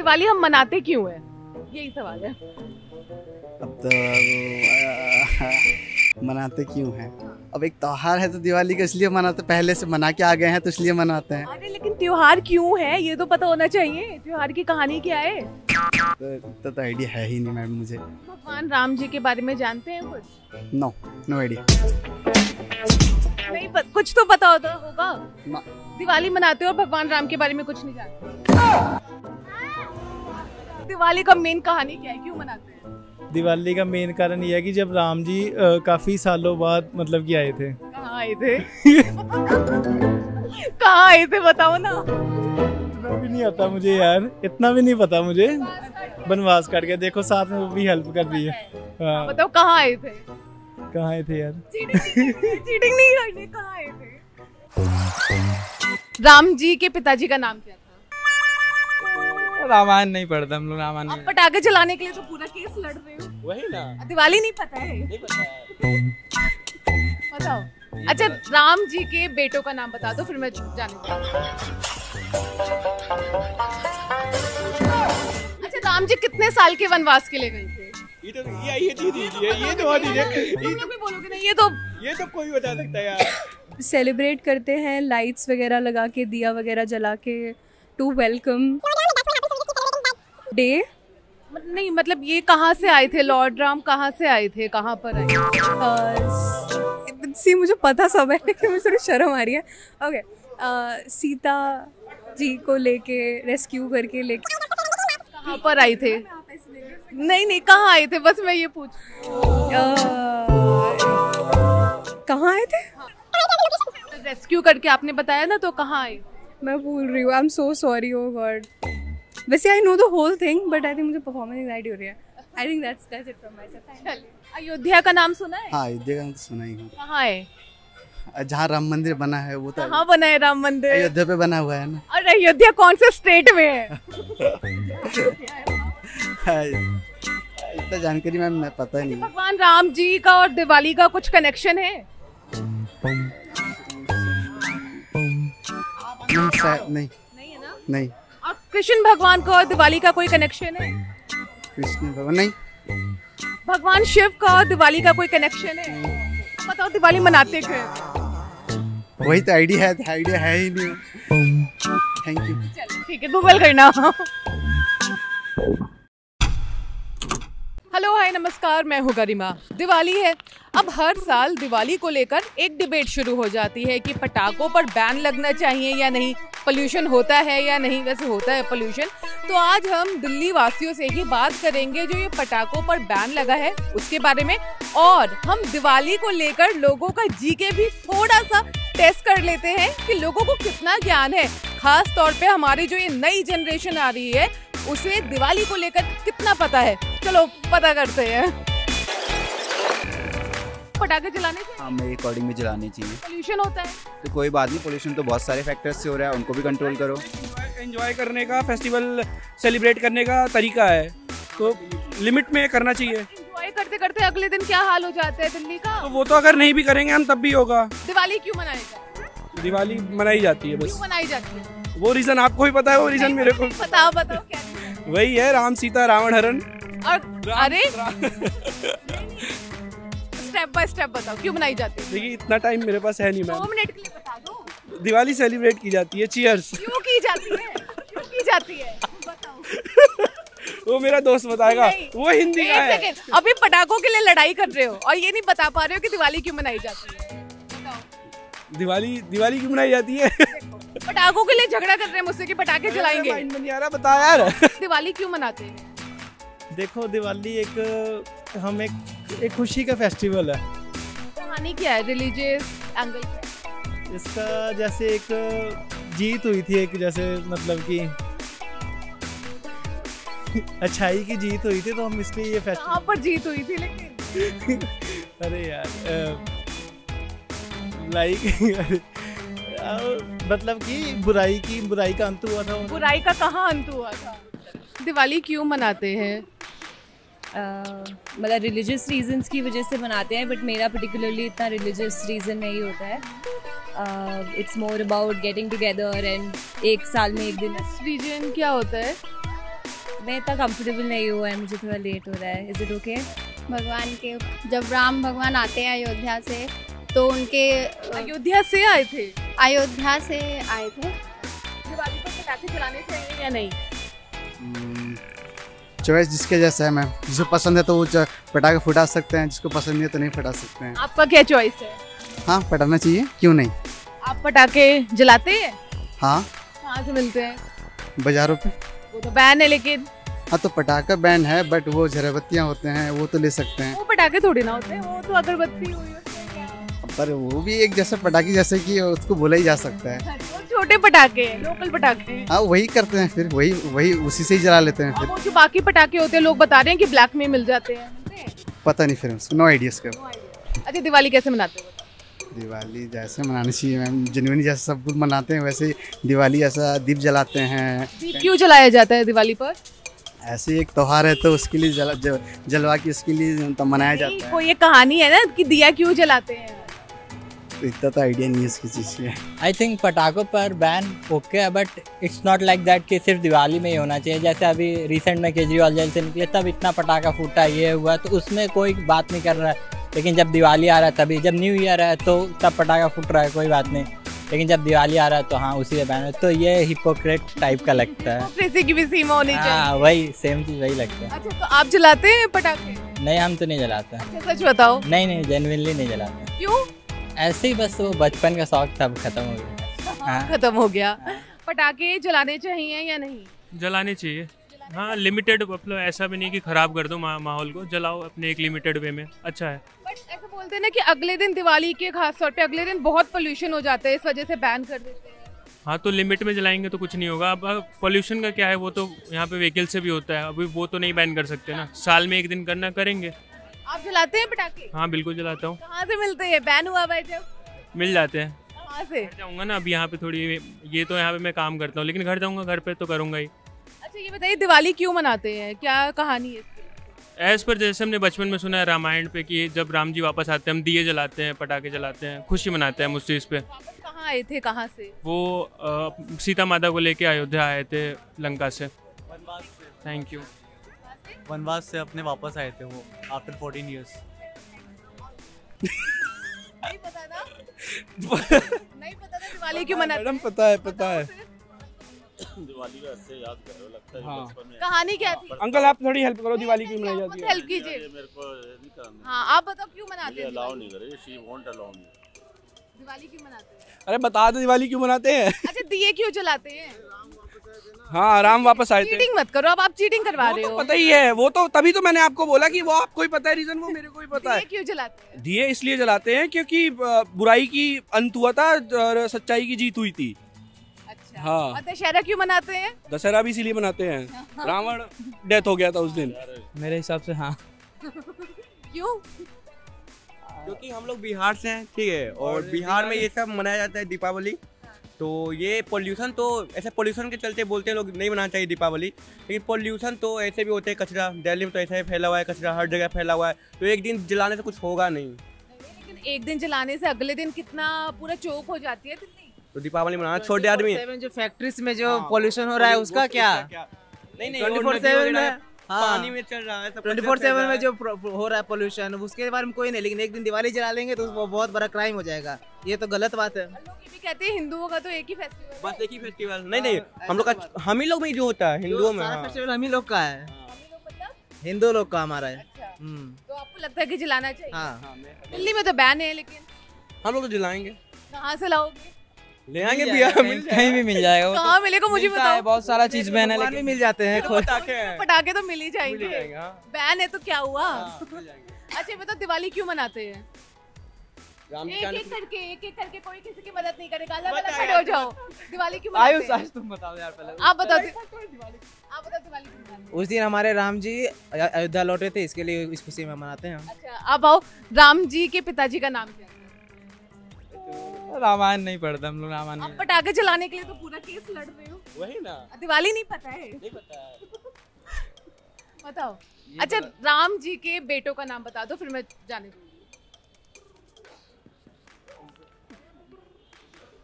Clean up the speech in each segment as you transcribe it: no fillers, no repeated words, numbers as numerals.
दिवाली हम मनाते क्यों है, यही सवाल है। अब तो मनाते क्यों हैं? अब एक त्योहार है तो दिवाली को इसलिए मनाते, पहले से मना के आ गए हैं तो इसलिए मनाते हैं। अरे लेकिन त्योहार क्यों है ये तो पता होना चाहिए, त्योहार की कहानी क्या है? तो आइडिया है ही नहीं मैम मुझे। भगवान राम जी के बारे में जानते हैं कुछ? No idea. नहीं कुछ तो पता होता होगा। ना। दिवाली मनाते हो और भगवान राम के बारे में कुछ नहीं जानते। दिवाली का मेन कहानी क्या है, क्यों मनाते हैं? दिवाली का मेन कारण ये है कि जब राम जी काफी सालों बाद मतलब कि आए थे। कहाँ आए थे? कहाँ आए थे बताओ ना। इतना भी नहीं आता मुझे यार, इतना भी नहीं पता मुझे। वनवास करके देखो, साथ में वो भी हेल्प कर रही है। हाँ। बताओ कहाँ आए थे? कहाँ आए थे यार? चीटिंग नहीं करनी, कहाँ आए थे? राम जी के पिताजी का नाम क्या था? रामायण नहीं पढ़ता हम लोग, रामायण आप पटाखे चलाने के लिए तो पूरा केस लड़ रहे हो। वही ना। दिवाली नहीं पता है? नहीं पता। बताओ। अच्छा राम जी के बेटों का नाम बता दो फिर मैं जाने दूँ। अच्छा राम जी कितने साल के वनवास के लिए गए थे? ये तो बोलोगे ना, ये तो कोई बता सकता है यार। सेलिब्रेट करते हैं लाइट्स वगैरह लगा के, दिया वगैरह जला के, टू वेलकम डे। नहीं मतलब ये कहाँ से आए थे, लॉर्ड राम कहाँ से आए थे, कहाँ पर आए? सी मुझे पता सब है लेकिन मुझे थोड़ी शर्म आ रही है। ओके, सीता जी को लेके रेस्क्यू करके लेके कहाँ पर आए थे? नहीं कहाँ आए थे, बस मैं ये पूछ। कहाँ आए थे? रेस्क्यू करके आपने बताया ना, तो कहाँ आए? मैं भूल रही हूँ, I am so sorry. Oh God, वैसे I know the whole thing but I think मुझे परफॉर्मेंस एंजाइटी हो रही है। I think that's it from my side. Ayodhya का नाम सुना है? हाँ अयोध्या का नाम तो सुना ही हूँ। कहाँ है? जहाँ राम मंदिर बना है वो तो कहाँ बना है राम मंदिर? अयोध्या पे बना हुआ है ना। और अयोध्या कौन से स्टेट में है? इतना जानकारी मैम पता ही नहीं। भगवान राम जी का और दिवाली का कुछ कनेक्शन है? नहीं है ना। नहीं। और कृष्ण भगवान का और दिवाली का कोई कनेक्शन है? कृष्ण भगवान नहीं। भगवान शिव का और दिवाली का कोई कनेक्शन है? बताओ दिवाली मनाते क्यों? वही तो आइडिया है ही नहीं। Thank you. ठीक है, गूगल करना। हेलो हाय नमस्कार, मैं हूँ गरिमा। दिवाली है। अब हर साल दिवाली को लेकर एक डिबेट शुरू हो जाती है कि पटाखों पर बैन लगना चाहिए या नहीं, पोल्यूशन होता है या नहीं। वैसे होता है पोल्यूशन। तो आज हम दिल्ली वासियों से ही बात करेंगे जो ये पटाखों पर बैन लगा है उसके बारे में, और हम दिवाली को लेकर लोगों का जीके भी थोड़ा सा टेस्ट कर लेते हैं कि लोगों को कितना ज्ञान है। खास तौर पे हमारी जो ये नई जनरेशन आ रही है उसे दिवाली को लेकर कितना पता है। चलो पता करते हैं। पटाखे जलाने चाहिए? हाँ, मेरे अकॉर्डिंग भी जलाने चाहिए। पोल्यूशन होता है तो कोई बात नहीं, पोल्यूशन तो बहुत सारे फैक्टर्स से हो रहा है, उनको भी कंट्रोल करो। एंजॉय करने का, फेस्टिवल सेलिब्रेट करने का तरीका है तो लिमिट में करना चाहिए। एंजॉय करते करते अगले दिन क्या हाल हो जाता है दिल्ली का। तो वो तो अगर नहीं भी करेंगे हम तब भी होगा। दिवाली क्यों मनाई जाती है? दिवाली मनाई जाती है, बस क्यों मनाई जाती है? वो रीजन आपको ही पता है, वो रीजन मेरे को बताओ क्या reason? वही है, राम सीता रावण हरण। और अरे स्टेप बाय स्टेप बताओ क्यों मनाई जाती है? देखिए इतना टाइम मेरे पास है नहीं मैम। 2 मिनट के लिए बता दो। दिवाली सेलिब्रेट की जाती है। चीयर्स। क्यों की जाती है? क्यों की जाती है बताओ। वो मेरा दोस्त बताएगा, वो हिंदी का है। अभी पटाखों के लिए लड़ाई कर रहे हो और ये नहीं बता पा रहे हो कि दिवाली क्यों मनाई जाती है। दिवाली क्यों मनाई जाती है? पटाखों के लिए झगड़ा कर रहे हैं मुझसे कि पटाखे जलाएंगे। माइंड में नहीं आ रहा, बता यार। दिवाली क्यों मनाते हैं? देखो दिवाली एक खुशी का फेस्टिवल है। कहानी क्या है, रिलीजियस एंगल? इसका जैसे एक जीत हुई थी, एक जैसे मतलब कि अच्छाई की जीत हुई थी, तो हम इसलिए ये फेस्टिवल। कहाँ पर जीत हुई थी लेकिन? अरे यार लाइक मतलब कि बुराई का अंत हुआ था। बुराई का कहाँ अंत हुआ था? दिवाली क्यों मनाते हैं? मतलब रिलीजियस रीजंस की वजह से मनाते हैं, बट मेरा पर्टिकुलरली इतना रिलीजियस रीज़न नहीं होता है। It's more about getting together and एक साल में एक दिन। रीजन क्या होता है? मैं इतना कंफर्टेबल नहीं हुआ है, मुझे थोड़ा लेट हो रहा है. Is it okay? भगवान के जब राम भगवान आते हैं अयोध्या से तो उनके अयोध्या से आए थे, अयोध्या से आए थे. दिवाली पर पटाखे चलाने चाहिए या नहीं? चॉइस जिसके जैसा है मैम, जिसको पसंद है तो वो पटाखे फुटा सकते हैं, जिसको पसंद नहीं है तो नहीं फटा सकते हैं. आपका क्या चॉइस है? हाँ, फटाना चाहिए, क्यों नहीं. आप पटाखे जलाते हैं? हाँ, कहाँ से मिलते हैं? बाजारों पे. वो तो बैन है, लेकिन हाँ, तो पटाखा बैन है, बट वो झरबत्तियाँ होते हैं वो तो ले सकते हैं. वो पटाखे थोड़ी ना होते हैं, वो तो अगरबत्ती हुई उसमें क्या? पर वो भी एक जैसे पटाखे जैसे कि उसको बोला ही जा सकता है. वो छोटे पटाखे, लोकल पटाखे. हाँ, वही करते हैं फिर, वही उसी से ही जला लेते हैं और फिर. वो जो बाकी पटाखे होते हैं, लोग बता रहे हैं कि ब्लैक में मिल जाते हैं. मिलते हैं? पता नहीं फिर उसको, नो आइडिया इसका. अच्छा, दिवाली कैसे मनाते हो? दिवाली जैसे मनानी चाहिए मैम, जेन्युइनली जैसे सब कुछ मनाते हैं वैसे ही दिवाली ऐसा दीप जलाते हैं. दीप क्यों जलाया जाता है दिवाली पर? ऐसे एक त्योहार है तो उसके लिए जलवा के उसके लिए तो मनाया जाता है. कोई ये कहानी है ना कि दिया क्यों जलाते हैं? तो इतना तो आइडिया नहीं है इसकी चीज़ की. आई थिंक पटाखों पर बैन ओके है, but it's not like that कि सिर्फ दिवाली में ही होना चाहिए. जैसे अभी रिसेंट में केजरीवाल जेल से निकले तब इतना पटाखा फूटा, ये हुआ, तो उसमें कोई बात नहीं कर रहा है. लेकिन जब दिवाली आ रहा है तभी, जब न्यू ईयर है तो तब पटाखा फूट रहा है, कोई बात नहीं. लेकिन जब दिवाली आ रहा है तो हाँ उसी में बैन है. तो ये हिपोक्रेट टाइप का लगता है. किसी की भी सीमा होनी चाहिए. हाँ, वही सेम चीज़ वही लगता है. अच्छा, तो आप जलाते हैं पटाखे? नहीं, हम तो नहीं जलाते हैं. अच्छा, सच बताओ. नहीं, जेन्युइनली नहीं जलाते. क्यों? ऐसे ही बस वो बचपन का शौक था, खत्म हो गया. हाँ. खत्म हो गया. पटाखे जलाने चाहिए या नहीं? जलाने चाहिए. हाँ, लिमिटेड, मतलब ऐसा भी नहीं कि ख़राब कर दो माहौल को. जलाओ अपने एक लिमिटेड वे में, अच्छा है. बट ऐसा बोलते हैं ना कि अगले दिन दिवाली के खास तौर पे अगले दिन बहुत पोल्यूशन हो जाता है, इस वजह से बैन कर देते हैं. हाँ, तो लिमिट में जलाएंगे तो कुछ नहीं होगा. अब पोल्यूशन का क्या है, वो तो यहाँ पे व्हीकल से भी होता है. अभी वो तो नहीं बैन कर सकते ना. साल में एक दिन करना करेंगे. आप जलाते हैं पटाखे? हाँ, बिल्कुल जलाता हूँ. कहाँ से मिलते हैं? बैन हुआ भाई जब मिल जाते हैं. कहाँ से? घर जाऊँगा ना, अभी यहाँ पे थोड़ी, ये तो यहाँ पे मैं काम करता हूँ, लेकिन घर जाऊँगा, घर पे तो करूँगा ही. अच्छा, ये बताइए दिवाली क्यों मनाते हैं, क्या कहानी है इसकी? एज़ पर जैसे हमने बचपन में सुना है रामायण पे कि जब राम जी वापस आते हैं, हम दिए जलाते हैं, पटाखे जलाते हैं, खुशी मनाते हैं हम उस चीज़ पे. वापस कहाँ आए थे, कहाँ से? वो सीता माता को लेके अयोध्या आए थे लंका से. Thank you. वनवास से अपने वापस आए थे वो आफ्टर 14 years. नहीं पता ना? नहीं पता था दिवाली क्यों मनाते हैं? पता है. दिवाली का ऐसे याद कर रहे हो, लगता है हाँ. बचपन में. कहानी क्या थी? अंकल आप थोड़ी हेल्प करो, दिवाली क्यों मनाई जाती है? हेल्प कीजिए. मेरे को नहीं करना. हाँ, आप बताओ क्यों मनाते मुझे हैं? अलाउ नहीं करे. She won't allow me. Diwali क्यों मनाते हैं? अरे बता दो दिवाली क्यों मनाते हैं. अच्छा, दिए क्यों जलाते हैं? हाँ, राम वापस आए थे. चीटिंग मत करो, अब आप चीटिंग करवा वो रहे तो हो. पता ही है, वो तो तभी तो मैंने आपको बोला कि वो आपको ही पता है रीजन, वो मेरे को ही पता है. दिए क्यों जलाते हैं? दिए इसलिए जलाते हैं क्योंकि बुराई की अंत हुआ था और सच्चाई की जीत हुई थी. अच्छा. हाँ. और दशहरा क्यों मनाते हैं? दशहरा भी इसीलिए मनाते हैं, रावण डेथ हो गया था उस दिन. मेरे हिसाब से हाँ, क्यों? क्योंकि हम लोग बिहार से हैं, ठीक है, और बिहार में ये सब मनाया जाता है दीपावली. तो ये पोल्यूशन तो ऐसे पोल्यूशन के चलते बोलते हैं लोग नहीं मनाना चाहिए दीपावली, लेकिन पोल्यूशन तो ऐसे भी होते हैं. कचरा दिल्ली में तो ऐसा ही फैला हुआ है, कचरा हर जगह फैला हुआ है, तो एक दिन जलाने से कुछ होगा नहीं. लेकिन एक दिन जलाने से अगले दिन कितना पूरा चोक हो जाती है दिल्ली. तो दीपावली मनाना छोटे आदमी. जो फैक्ट्रीज में जो पोल्यूशन हो रहा है उसका क्या? नहीं 24/7 में पानी में चल रहा है, 24/7 में जो हो रहा है पोल्यूशन, उसके बारे में कोई नहीं. लेकिन एक दिन दिवाली जला लेंगे तो वो बहुत बड़ा क्राइम हो जाएगा. ये तो गलत बात है. लोग ये भी कहते हैं हिंदुओं का तो एक ही फेस्टिवल है. बस एक ही फेस्टिवल. नहीं हम लोग का, हम ही लोग में जो होता है हिंदुओं में. सारा फेस्टिवल हम ही लोग का है, मतलब? हिंदू लोग का हमारा है. अच्छा. तो आपको लगता है कि जलाना चाहिए? हाँ. दिल्ली में तो बैन है, लेकिन हम लोग तो जलाएंगे. कहाँ से लाओगे? ले आएंगे भैया, कहीं भी मिल जाएगा. कहाँ मिलेगा मुझे बताओ. बहुत सारा चीज बैन है, लेकिन मिल जाते हैं. पटाखे तो मिल ही जाएंगे. बैन है तो क्या हुआ? अच्छा, बताओ दिवाली क्यों मनाते हैं? एक एक करके कोई किसी की मदद नहीं करेगा. अलग अलग खड़े हो जाओ. दिवाली क्यों मनाते हैं? तुम बताओ यार पहले. आप बताओ दिवाली क्यों मनाते हैं? उस दिन हमारे राम जी अयोध्या लौटे थे, इसके लिए इस खुशी में मनाते हैं. अच्छा, अब आओ, राम जी के पिताजी का नाम क्या है? रामायण नहीं पढ़ते हम लोग. रामायण आप पटाखे चलाने के लिए तो पूरा केस लड़ रहे हो. वही ना, दिवाली नहीं पता है? नहीं पता है. बताओ. अच्छा, राम जी के बेटों का नाम बता दो, फिर मैं जाने दूंगी.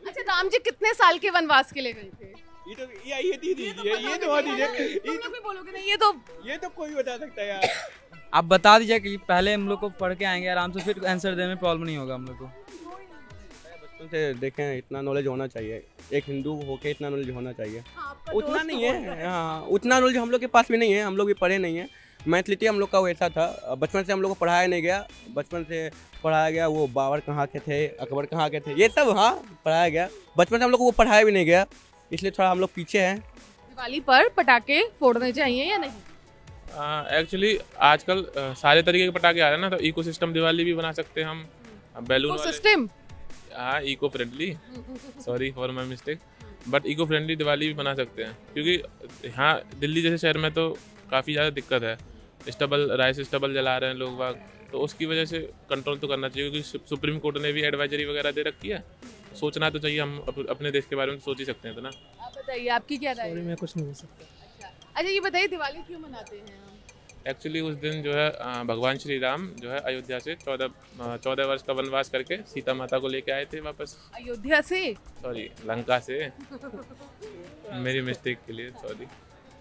अच्छा, राम जी कितने साल के वनवास के लिए गए थे? ये तो ये दीजिए, ये तो दीजिए, तुम लोग भी बोलोगे नहीं, ये तो कोई बता सकता है यार। आप बता दीजिए कि पहले हम लोग को पढ़ के आएंगे आराम से, फिर आंसर देने में प्रॉब्लम नहीं होगा हम लोग को। बचपन से देखें, इतना नॉलेज होना चाहिए, एक हिंदू होके इतना नॉलेज होना चाहिए। उतना नहीं है, हाँ उतना नॉलेज हम लोग के पास भी नहीं है, हम लोग भी पढ़े नहीं है। मैथलिटी हम लोग का वैसा था, बचपन से हम लोग को पढ़ाया नहीं गया, बचपन से पढ़ाया गया वो बाबर कहाँ के थे, अकबर कहाँ के थे, ये सब हाँ पढ़ाया गया। बचपन से हम लोग को वो पढ़ाया भी नहीं गया, इसलिए थोड़ा हम लोग पीछे हैं। दिवाली पर पटाखे फोड़ने चाहिए या नहीं? एक्चुअली आजकल सारे तरीके के पटाखे आ रहे हैं ना, तो इको सिस्टम दिवाली भी बना सकते हैं हम, बैलून सिस्टम, हाँ eco friendly, sorry for my mistake, but eco friendly Diwali भी बना सकते हैं। क्योंकि यहाँ दिल्ली जैसे शहर में तो काफ़ी ज़्यादा दिक्कत है, राइस स्टबल जला रहे हैं लोग बाग, तो उसकी वजह से कंट्रोल तो करना चाहिए, क्योंकि सुप्रीम कोर्ट ने भी एडवाइजरी वगैरह दे रखी है। सोचना तो चाहिए, हम अपने देश के बारे में सोच ही सकते हैं। तो ना आप बताइए, आपकी क्या राय है? मैं कुछ नहीं बोल सकता। अच्छा ये बताइए, दिवाली क्यों मनाते हैं हम? एक्चुअली उस दिन जो है भगवान श्री राम जो है अयोध्या से 14 वर्ष का वनवास करके सीता माता को लेके आए थे वापस। अयोध्या से, सॉरी लंका से, मेरी मिस्टेक के लिए सॉरी।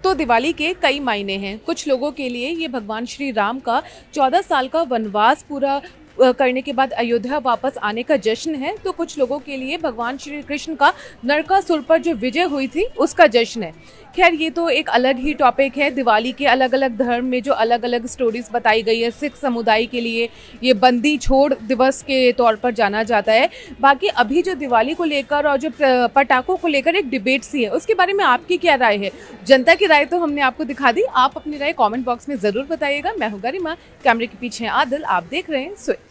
तो दिवाली के कई मायने हैं। कुछ लोगों के लिए ये भगवान श्री राम का 14 साल का वनवास पूरा करने के बाद अयोध्या वापस आने का जश्न है, तो कुछ लोगों के लिए भगवान श्री कृष्ण का नरकासुर पर जो विजय हुई थी उसका जश्न है। खैर ये तो एक अलग ही टॉपिक है। दिवाली के अलग अलग धर्म में जो अलग अलग स्टोरीज बताई गई है, सिख समुदाय के लिए ये बंदी छोड़ दिवस के तौर पर जाना जाता है। बाकी अभी जो दिवाली को लेकर और जो पटाखों को लेकर एक डिबेट सी है, उसके बारे में आपकी क्या राय है? जनता की राय तो हमने आपको दिखा दी, आप अपनी राय कॉमेंट बॉक्स में ज़रूर बताइएगा। मैं हूँ गरिमा, कैमरे के पीछे आदिल, आप देख रहे हैं स्विच।